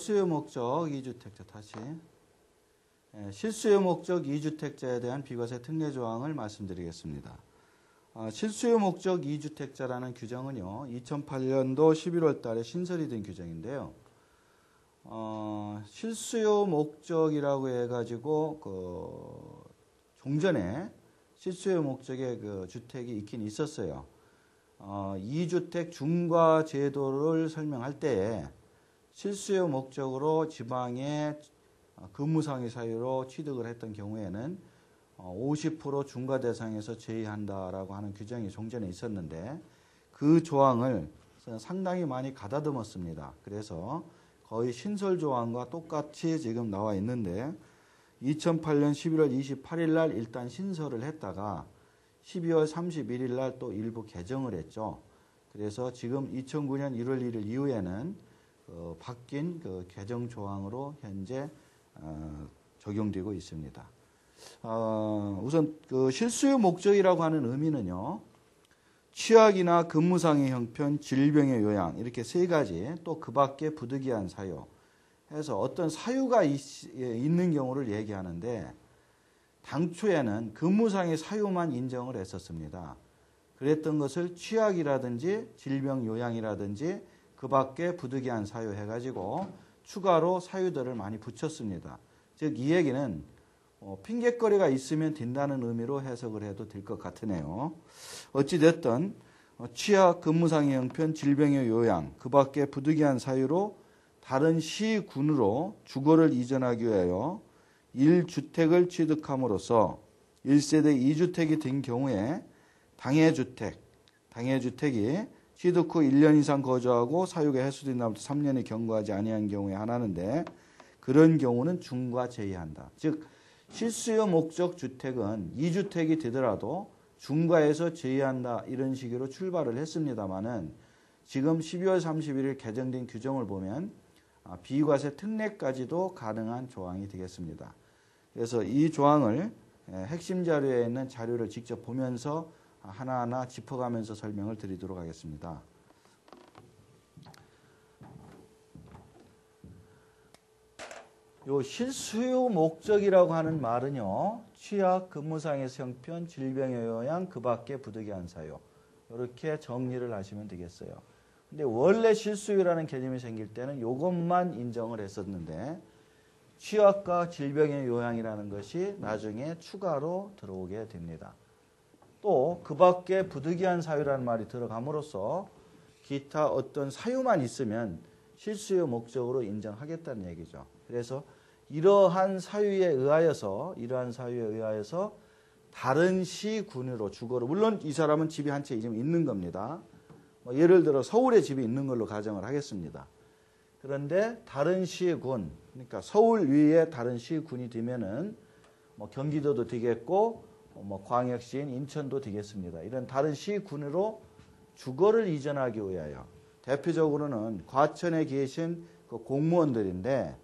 실수요 목적 2주택자 다시. 실수요 목적 2주택자에 대한 비과세 특례 조항을 말씀드리겠습니다. 실수요 목적 2주택자라는 규정은요, 2008년도 11월 달에 신설이 된 규정인데요. 실수요 목적이라고 해가지고, 종전에 실수요 목적의 그 주택이 있긴 있었어요. 2주택 중과 제도를 설명할 때에 실수요 목적으로 지방에 근무상의 사유로 취득을 했던 경우에는 50% 중과 대상에서 제외한다라고 하는 규정이 종전에 있었는데 그 조항을 상당히 많이 가다듬었습니다. 그래서 거의 신설 조항과 똑같이 지금 나와 있는데 2008년 11월 28일 날 일단 신설을 했다가 12월 31일 날 또 일부 개정을 했죠. 그래서 지금 2009년 1월 1일 이후에는 바뀐 그 개정 조항으로 현재 적용되고 있습니다. 우선 그 실수요 목적이라고 하는 의미는요, 취약이나 근무상의 형편, 질병의 요양 이렇게 세 가지, 또 그 밖에 부득이한 사유 해서 어떤 사유가 있는 경우를 얘기하는데 당초에는 근무상의 사유만 인정을 했었습니다. 그랬던 것을 취약이라든지 질병 요양이라든지 그 밖에 부득이한 사유 해가지고 추가로 사유들을 많이 붙였습니다. 즉 이 얘기는 핑계거리가 있으면 된다는 의미로 해석을 해도 될 것 같으네요. 어찌됐든 취약, 근무상의 형편, 질병의 요양, 그 밖에 부득이한 사유로 다른 시군으로 주거를 이전하기 위하여 1주택을 취득함으로써 1세대 2주택이 된 경우에 당해주택이 취득 후 1년 이상 거주하고 사유가 해소된 다음부터 3년이 경과하지 아니한 경우에 하나인데 그런 경우는 중과 제외한다. 즉 실수요 목적 주택은 2주택이 되더라도 중과에서 제외한다 이런 식으로 출발을 했습니다마는 지금 12월 31일 개정된 규정을 보면 비과세 특례까지도 가능한 조항이 되겠습니다. 그래서 이 조항을 핵심 자료에 있는 자료를 직접 보면서 하나하나 짚어가면서 설명을 드리도록 하겠습니다. 요 실수요 목적이라고 하는 말은요, 취약, 근무상의 형편, 질병의 요양, 그 밖에 부득이한 사유 이렇게 정리를 하시면 되겠어요. 근데 원래 실수요라는 개념이 생길 때는 이것만 인정을 했었는데 취약과 질병의 요양이라는 것이 나중에 추가로 들어오게 됩니다. 또 그 밖에 부득이한 사유라는 말이 들어감으로써 기타 어떤 사유만 있으면 실수요 목적으로 인정하겠다는 얘기죠. 그래서 이러한 사유에 의하여서 다른 시군으로 주거를, 물론 이 사람은 집이 한 채 있는 겁니다. 예를 들어 서울에 집이 있는 걸로 가정을 하겠습니다. 그런데 다른 시군, 그러니까 서울 위에 다른 시군이 되면은 경기도도 되겠고 광역시인 인천도 되겠습니다. 이런 다른 시군으로 주거를 이전하기 위하여 대표적으로는 과천에 계신 그 공무원들인데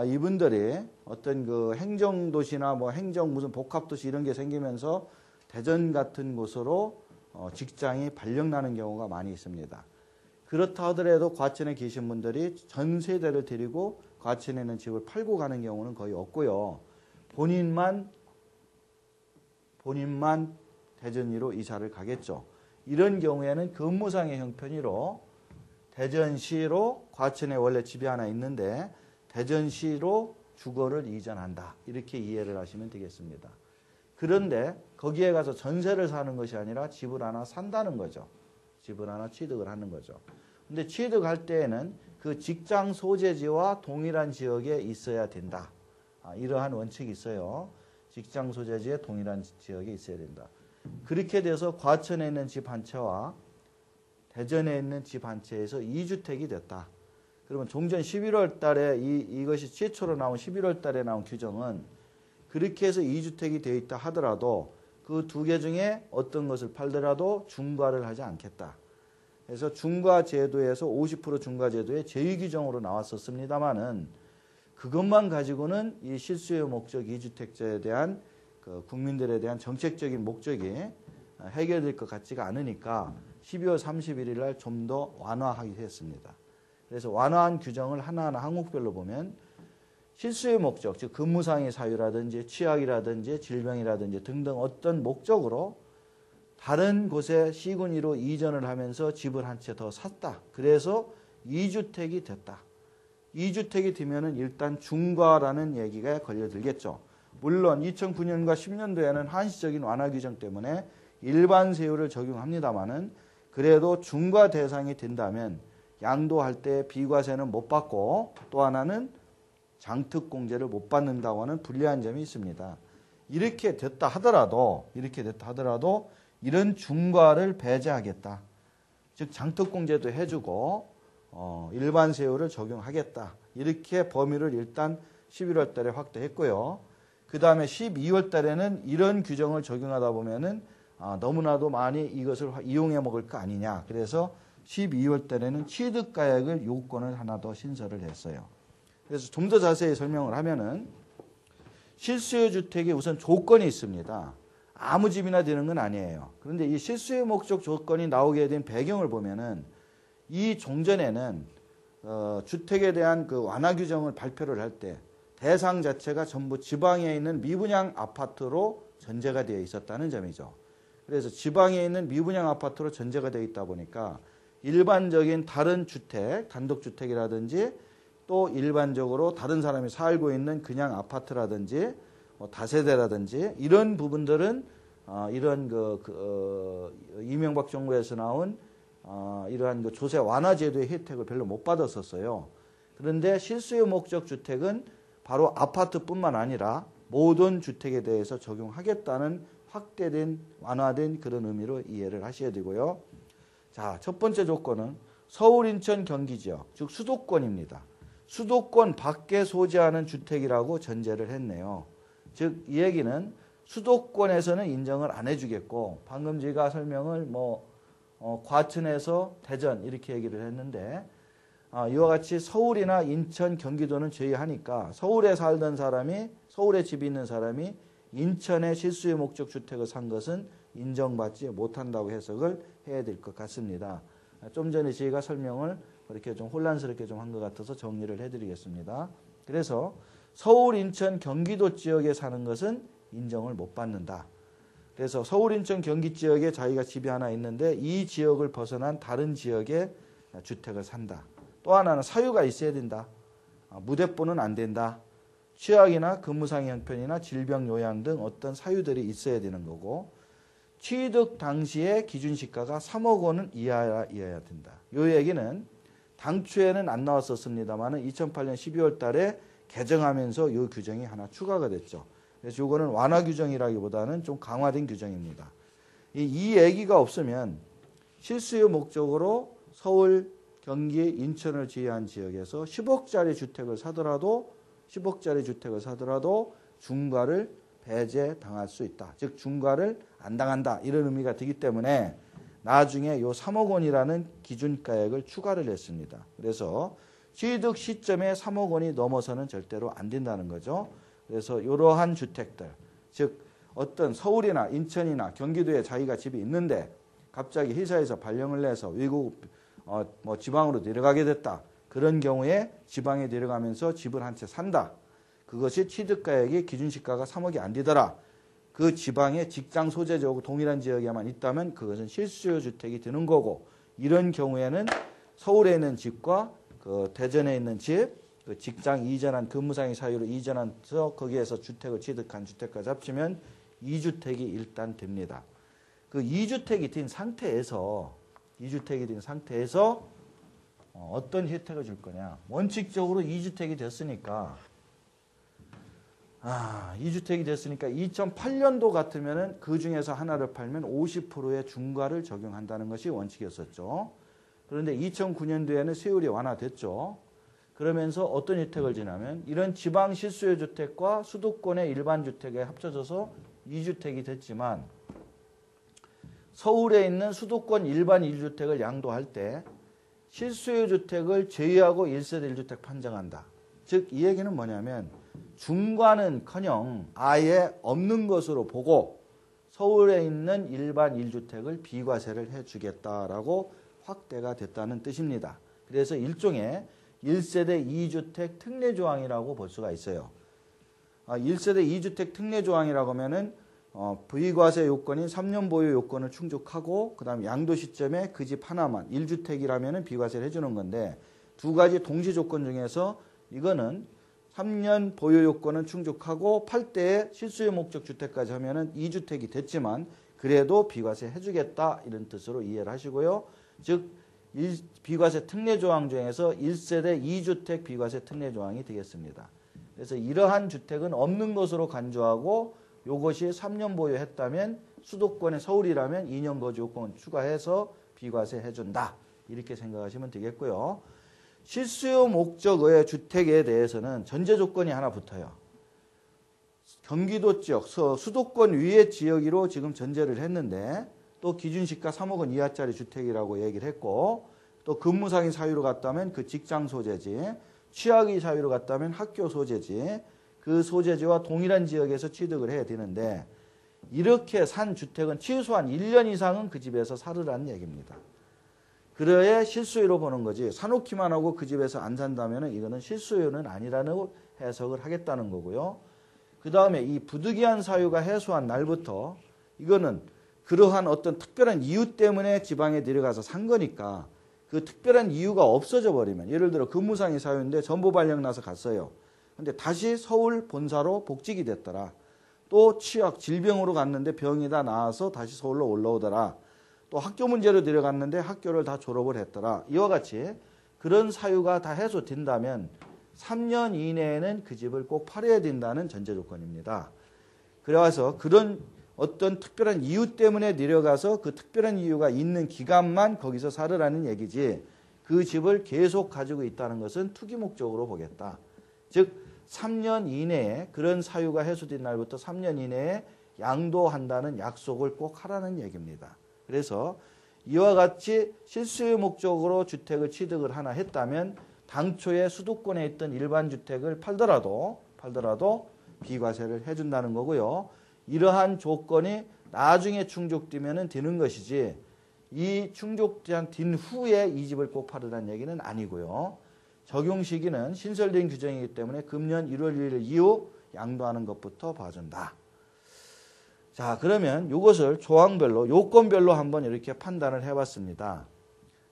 이분들이 어떤 그 행정도시나 행정 무슨 복합도시 이런 게 생기면서 대전 같은 곳으로 직장이 발령나는 경우가 많이 있습니다. 그렇다 하더라도 과천에 계신 분들이 전 세대를 데리고 과천에 있는 집을 팔고 가는 경우는 거의 없고요. 본인만 대전리로 이사를 가겠죠. 이런 경우에는 근무상의 형편으로 대전시로 과천에 원래 집이 하나 있는데 대전시로 주거를 이전한다. 이렇게 이해를 하시면 되겠습니다. 그런데 거기에 가서 전세를 사는 것이 아니라 집을 하나 산다는 거죠. 집을 하나 취득을 하는 거죠. 근데 취득할 때에는 그 직장 소재지와 동일한 지역에 있어야 된다. 이러한 원칙이 있어요. 직장 소재지에 동일한 지역에 있어야 된다. 그렇게 돼서 과천에 있는 집 한 채와 대전에 있는 집 한 채에서 2주택이 됐다. 그러면 종전 11월 달에 이것이 최초로 나온 11월 달에 나온 규정은 그렇게 해서 2주택이 되어 있다 하더라도 그 두 개 중에 어떤 것을 팔더라도 중과를 하지 않겠다. 그래서 중과 제도에서 50% 중과 제도의 제외 규정으로 나왔었습니다만은 그것만 가지고는 이 실수요 목적 2주택자에 대한 그 국민들에 대한 정책적인 목적이 해결될 것 같지가 않으니까 12월 31일 날 좀 더 완화하게 했습니다. 그래서 완화한 규정을 하나하나 항목별로 보면 실수의 목적, 즉 근무상의 사유라든지 취약이라든지 질병이라든지 등등 어떤 목적으로 다른 곳에 C군위로 이전을 하면서 집을 한 채 더 샀다. 그래서 2주택이 됐다. 2주택이 되면은 일단 중과라는 얘기가 걸려들겠죠. 물론 2009년과 10년도에는 한시적인 완화 규정 때문에 일반 세율을 적용합니다만은 그래도 중과 대상이 된다면 양도할 때 비과세는 못 받고 또 하나는 장특공제를 못 받는다고 하는 불리한 점이 있습니다. 이렇게 됐다 하더라도 이런 중과를 배제하겠다. 즉 장특공제도 해주고 일반 세율을 적용하겠다. 이렇게 범위를 일단 11월 달에 확대했고요. 그 다음에 12월 달에는 이런 규정을 적용하다 보면은 너무나도 많이 이것을 이용해 먹을 거 아니냐. 그래서 12월 달에는 취득가액을 요건을 하나 더 신설을 했어요. 그래서 좀 더 자세히 설명을 하면은 실수요 주택에 우선 조건이 있습니다. 아무 집이나 되는 건 아니에요. 그런데 이 실수요 목적 조건이 나오게 된 배경을 보면은 이 종전에는 주택에 대한 그 완화 규정을 발표를 할 때 대상 자체가 전부 지방에 있는 미분양 아파트로 전제가 되어 있었다는 점이죠. 그래서 지방에 있는 미분양 아파트로 전제가 되어 있다 보니까 일반적인 다른 주택, 단독주택이라든지 또 일반적으로 다른 사람이 살고 있는 그냥 아파트라든지 다세대라든지 이런 부분들은 이런 이명박 정부에서 나온 이러한 그 조세 완화 제도의 혜택을 별로 못 받았었어요. 그런데 실수요 목적 주택은 바로 아파트뿐만 아니라 모든 주택에 대해서 적용하겠다는 확대된 완화된 그런 의미로 이해를 하셔야 되고요. 자, 첫 번째 조건은 서울, 인천, 경기 지역, 즉 수도권입니다. 수도권 밖에 소재하는 주택이라고 전제를 했네요. 즉 이 얘기는 수도권에서는 인정을 안 해주겠고 방금 제가 설명을 과천에서 대전 이렇게 얘기를 했는데 이와 같이 서울이나 인천, 경기도는 제외하니까 서울에 살던 사람이 서울에 집이 있는 사람이 인천에 실수요 목적 주택을 산 것은 인정받지 못한다고 해석을 해야 될 것 같습니다. 좀 전에 저희가 설명을 그렇게 좀 혼란스럽게 좀 한 것 같아서 정리를 해드리겠습니다. 그래서 서울, 인천, 경기도 지역에 사는 것은 인정을 못 받는다. 그래서 서울, 인천, 경기 지역에 자기가 집이 하나 있는데 이 지역을 벗어난 다른 지역에 주택을 산다. 또 하나는 사유가 있어야 된다. 무대뽀는 안 된다. 취약이나 근무상의 형편이나 질병 요양 등 어떤 사유들이 있어야 되는 거고 취득 당시에 기준시가가 3억 원은 이하여야 된다. 이 얘기는 당초에는 안 나왔었습니다만 2008년 12월 달에 개정하면서 이 규정이 하나 추가가 됐죠. 그래서 이거는 완화 규정이라기보다는 좀 강화된 규정입니다. 이 얘기가 없으면 실수요 목적으로 서울, 경기, 인천을 제외한 지역에서 10억짜리 주택을 사더라도 중과를 배제당할 수 있다. 즉 중과를 안 당한다. 이런 의미가 되기 때문에 나중에 요 3억 원이라는 기준가액을 추가를 했습니다. 그래서 취득 시점에 3억 원이 넘어서는 절대로 안 된다는 거죠. 그래서 이러한 주택들, 즉 어떤 서울이나 인천이나 경기도에 자기가 집이 있는데 갑자기 회사에서 발령을 내서 외국 지방으로 내려가게 됐다. 그런 경우에 지방에 내려가면서 집을 한 채 산다. 그것이 취득가액이 기준시가가 3억이 안 되더라. 그 지방의 직장 소재지하고 동일한 지역에만 있다면 그것은 실수요 주택이 되는 거고 이런 경우에는 서울에 있는 집과 그 대전에 있는 집, 그 직장 이전한 근무상의 사유로 이전해서 거기에서 주택을 취득한 주택까지 합치면 2주택이 일단 됩니다. 그 2주택이 된 상태에서 어떤 혜택을 줄 거냐. 원칙적으로 2주택이 됐으니까 2008년도 같으면은 그 중에서 하나를 팔면 50%의 중과를 적용한다는 것이 원칙이었었죠. 그런데 2009년도에는 세율이 완화됐죠. 그러면서 어떤 혜택을 주냐면 이런 지방 실수요 주택과 수도권의 일반 주택에 합쳐져서 2주택이 됐지만 서울에 있는 수도권 일반 1주택을 양도할 때 실수요 주택을 제외하고 1세대 1주택 판정한다. 즉 이 얘기는 뭐냐면 중과는커녕 아예 없는 것으로 보고 서울에 있는 일반 1주택을 비과세를 해주겠다라고 확대가 됐다는 뜻입니다. 그래서 일종의 1세대 2주택 특례조항이라고 볼 수가 있어요. 1세대 2주택 특례조항이라고 하면은 부의과세 요건인 3년 보유 요건을 충족하고 그 다음에 양도 시점에 그 집 하나만 1주택이라면 비과세를 해주는 건데 두 가지 동시 조건 중에서 이거는 3년 보유 요건은 충족하고 팔 때에 실수요 목적 주택까지 하면은 2주택이 됐지만 그래도 비과세 해주겠다 이런 뜻으로 이해를 하시고요. 즉 비과세 특례조항 중에서 1세대 2주택 비과세 특례조항이 되겠습니다. 그래서 이러한 주택은 없는 것으로 간주하고 이것이 3년 보유했다면 수도권의 서울이라면 2년 거주 요건 추가해서 비과세 해준다. 이렇게 생각하시면 되겠고요. 실수요 목적의 주택에 대해서는 전제 조건이 하나 붙어요. 경기도 지역, 수도권 위의 지역으로 지금 전제를 했는데 또 기준시가 3억 원 이하짜리 주택이라고 얘기를 했고 또 근무상의 사유로 갔다면 그 직장 소재지, 취약의 사유로 갔다면 학교 소재지, 그 소재지와 동일한 지역에서 취득을 해야 되는데 이렇게 산 주택은 최소한 1년 이상은 그 집에서 살으라는 얘기입니다. 그래야 실수요로 보는 거지 사놓기만 하고 그 집에서 안 산다면 이거는 실수요는 아니라는 해석을 하겠다는 거고요. 그 다음에 이 부득이한 사유가 해소한 날부터 이거는 그러한 어떤 특별한 이유 때문에 지방에 내려가서 산 거니까 그 특별한 이유가 없어져 버리면 예를 들어 근무상의 사유인데 전보 발령 나서 갔어요. 근데 다시 서울 본사로 복직이 됐더라. 또 취약 질병으로 갔는데 병이 다 나아서 다시 서울로 올라오더라. 또 학교 문제로 내려갔는데 학교를 다 졸업을 했더라. 이와 같이 그런 사유가 다 해소된다면 3년 이내에는 그 집을 꼭 팔아야 된다는 전제 조건입니다. 그래서 그런 어떤 특별한 이유 때문에 내려가서 그 특별한 이유가 있는 기간만 거기서 살으라는 얘기지 그 집을 계속 가지고 있다는 것은 투기 목적으로 보겠다. 즉 3년 이내에 그런 사유가 해소된 날부터 3년 이내에 양도한다는 약속을 꼭 하라는 얘기입니다. 그래서 이와 같이 실수요 목적으로 주택을 취득을 하나 했다면 당초에 수도권에 있던 일반 주택을 팔더라도 비과세를 해준다는 거고요. 이러한 조건이 나중에 충족되면 되는 것이지 이 충족된 후에 이 집을 꼭 팔으라는 얘기는 아니고요. 적용 시기는 신설된 규정이기 때문에 금년 1월 1일 이후 양도하는 것부터 봐준다. 자, 그러면 이것을 조항별로 요건별로 한번 이렇게 판단을 해봤습니다.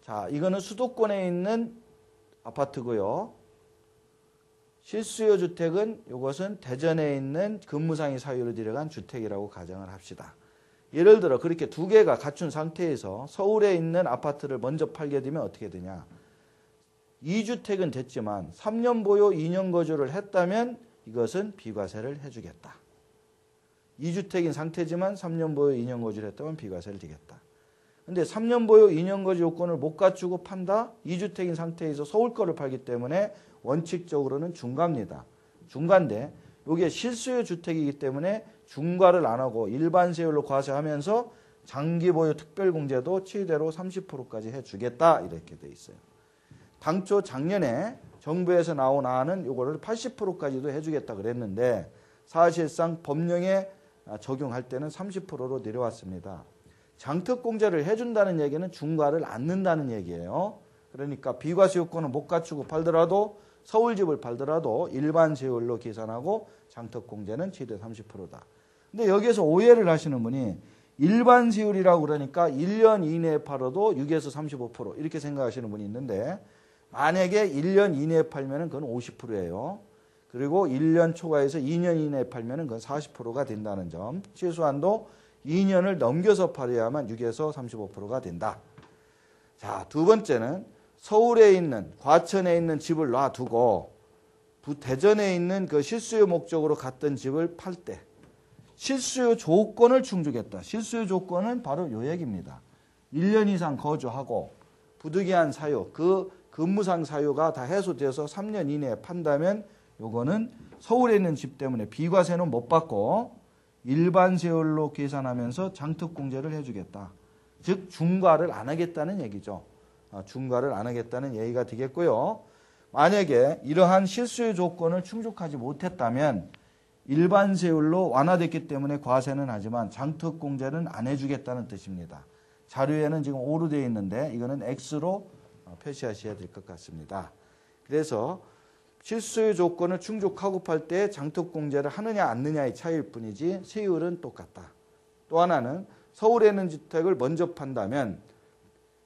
자, 이거는 수도권에 있는 아파트고요. 실수요 주택은 이것은 대전에 있는 근무상의 사유로 들어간 주택이라고 가정을 합시다. 예를 들어 그렇게 두 개가 갖춘 상태에서 서울에 있는 아파트를 먼저 팔게 되면 어떻게 되냐. 2주택은 됐지만 3년 보유 2년 거주를 했다면 이것은 비과세를 해주겠다. 2주택인 상태지만 3년 보유 2년 거주를 했다면 비과세를 되겠다. 근데 3년 보유 2년 거주 요건을 못 갖추고 판다? 2주택인 상태에서 서울 거를 팔기 때문에 원칙적으로는 중과입니다. 중과인데 이게 실수요 주택이기 때문에 중과를 안 하고 일반 세율로 과세하면서 장기 보유 특별공제도 최대로 30%까지 해주겠다 이렇게 돼 있어요. 당초 작년에 정부에서 나온 안은 이거를 80%까지도 해주겠다 그랬는데 사실상 법령에 적용할 때는 30%로 내려왔습니다. 장특공제를 해준다는 얘기는 중과를 안 넣는다는 얘기예요. 그러니까 비과세 요건을 못 갖추고 팔더라도 서울집을 팔더라도 일반 세율로 계산하고 장특공제는 최대 30%다. 근데 여기에서 오해를 하시는 분이 일반 세율이라고 그러니까 1년 이내에 팔아도 6에서 35% 이렇게 생각하시는 분이 있는데 만약에 1년 이내에 팔면 그건 50%예요. 그리고 1년 초과해서 2년 이내에 팔면 그건 40%가 된다는 점. 최소한도 2년을 넘겨서 팔아야만 6에서 35%가 된다. 자, 두 번째는 서울에 있는 과천에 있는 집을 놔두고 대전에 있는 그 실수요 목적으로 갔던 집을 팔 때 실수요 조건을 충족했다. 실수요 조건은 바로 요 얘기입니다. 1년 이상 거주하고 부득이한 사유, 그 근무상 사유가 다 해소돼서 3년 이내에 판다면 요거는 서울에 있는 집 때문에 비과세는 못 받고 일반 세율로 계산하면서 장특공제를 해주겠다. 즉 중과를 안 하겠다는 얘기죠. 중과를 안 하겠다는 얘기가 되겠고요. 만약에 이러한 실수요 조건을 충족하지 못했다면 일반 세율로 완화됐기 때문에 과세는 하지만 장특공제는 안 해주겠다는 뜻입니다. 자료에는 지금 O로 되어 있는데 이거는 X로 표시하셔야 될 것 같습니다. 그래서 실수요 조건을 충족하고 팔 때 장터공제를 하느냐 않느냐의 차이일 뿐이지 세율은 똑같다. 또 하나는 서울에 있는 주택을 먼저 판다면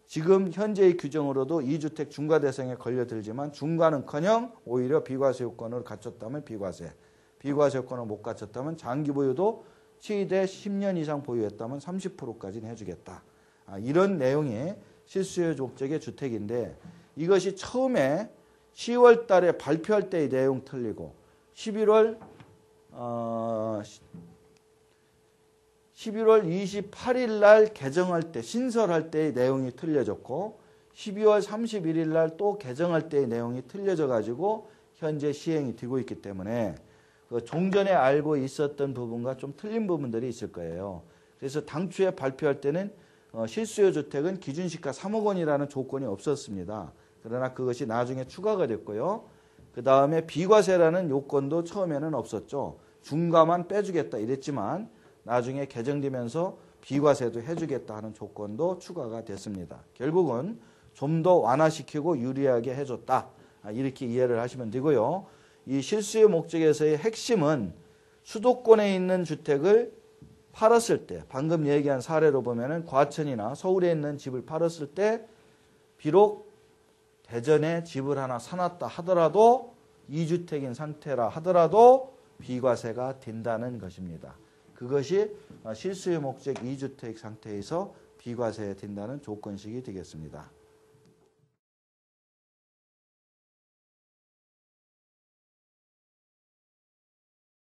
지금 현재의 규정으로도 2주택 중과 대상에 걸려들지만 중과는커녕 오히려 비과세 요건을 갖췄다면 비과세, 비과세 요건을 못 갖췄다면 장기 보유도 최대 10년 이상 보유했다면 30%까지는 해주겠다. 이런 내용이 실수요 목적의 주택인데 이것이 처음에 10월 달에 발표할 때의 내용 틀리고 11월 28일 날 개정할 때 신설할 때의 내용이 틀려졌고 12월 31일 날 또 개정할 때의 내용이 틀려져 가지고 현재 시행이 되고 있기 때문에 그 종전에 알고 있었던 부분과 좀 틀린 부분들이 있을 거예요. 그래서 당초에 발표할 때는 실수요 주택은 기준시가 3억 원이라는 조건이 없었습니다. 그러나 그것이 나중에 추가가 됐고요. 그 다음에 비과세라는 요건도 처음에는 없었죠. 중과만 빼주겠다 이랬지만 나중에 개정되면서 비과세도 해주겠다 하는 조건도 추가가 됐습니다. 결국은 좀 더 완화시키고 유리하게 해줬다. 이렇게 이해를 하시면 되고요. 이 실수요 목적에서의 핵심은 수도권에 있는 주택을 팔았을 때 방금 얘기한 사례로 보면은 과천이나 서울에 있는 집을 팔았을 때 비록 대전에 집을 하나 사놨다 하더라도 2주택인 상태라 하더라도 비과세가 된다는 것입니다. 그것이 실수요 목적 2주택 상태에서 비과세 된다는 조건식이 되겠습니다.